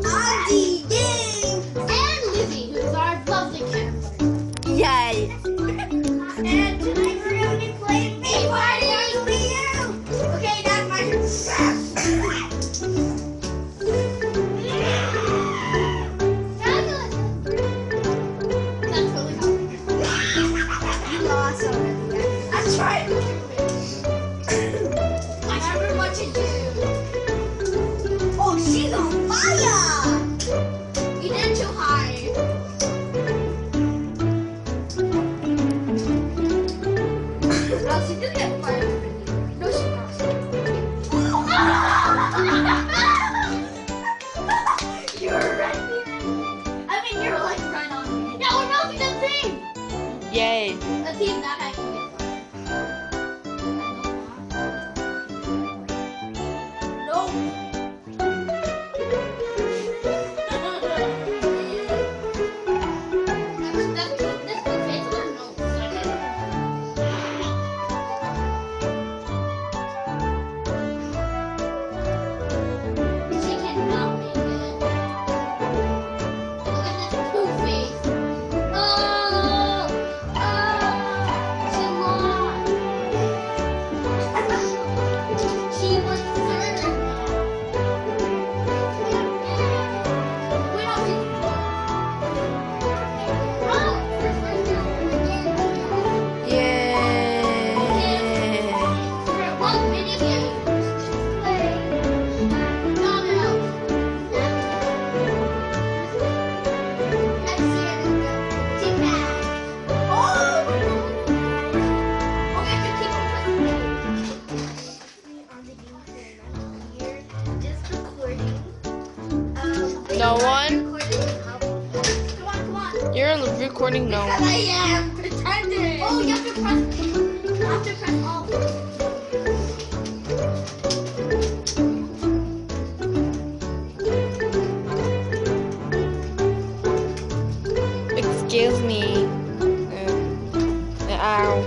Auntie Ding! And Lizzie, who's our lovely camper. Yay! And tonight we're going to be playing Big Party on the Wii U! Okay, that's my turn. That's really hard. You lost already, guys. I tried. I remember what to do. Oh, she's on fire! You did too high. Elsie, you get fired. No, she's not. You're right. I mean, you're like right on me. No, we're both the same. Yay! Let's see if that guy can get fired. No. No one? Come on. You're recording no Because one. I am pretending. Oh, you have to press. You have to press all. Excuse me. Ow.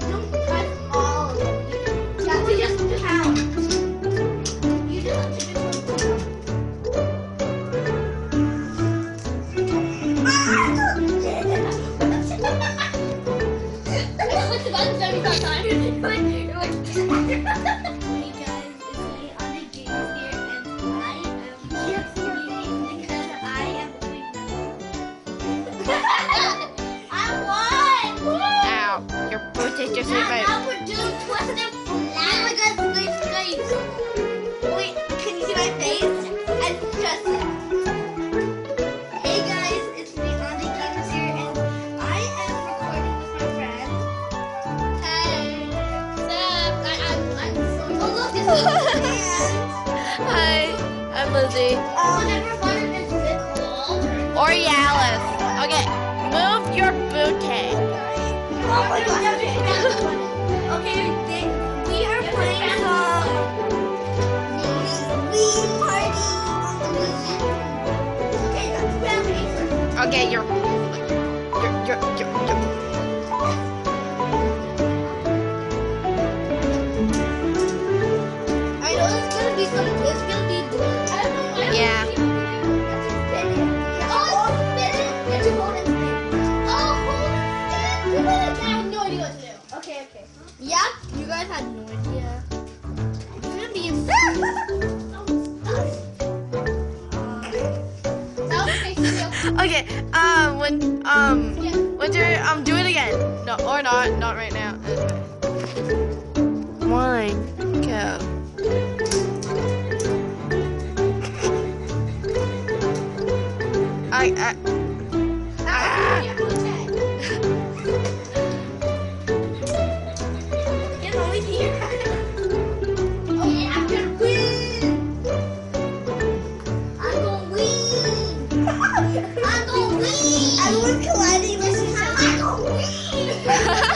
Don't press all. You have to just count. You just have to I clicked the button 75 times. Hey guys, it's me on the games here, and I am just because I am doing I won! Ow. Your birthday just hit my. Now we're doing twisted flat. Guys. Wait, can you see my face? I just. Hey guys, it's me on the gamers here, and I am recording with my friend. Hey, I'm so. Oh look, it's Hi, I'm Lizzie. Whenever one of them sits wall. Or Yalis. Okay, move your booty. Oh my god. Okay, we are playing some Wii Party on the Wii. Okay, that's family first. Okay, you're. I know it's gonna be good. I don't know. Yeah. Oh, spin it. Get your phone and spin. Oh, hold it. I have no idea what to do. Okay. Yep, you guys had no idea. It's gonna be Okay, when you're, do it again. No, or not right now. One, go. Get over here. Oh yeah, I'm gonna win. I'm gonna win. I'm gonna win. Everyone's colliding. I'm gonna win.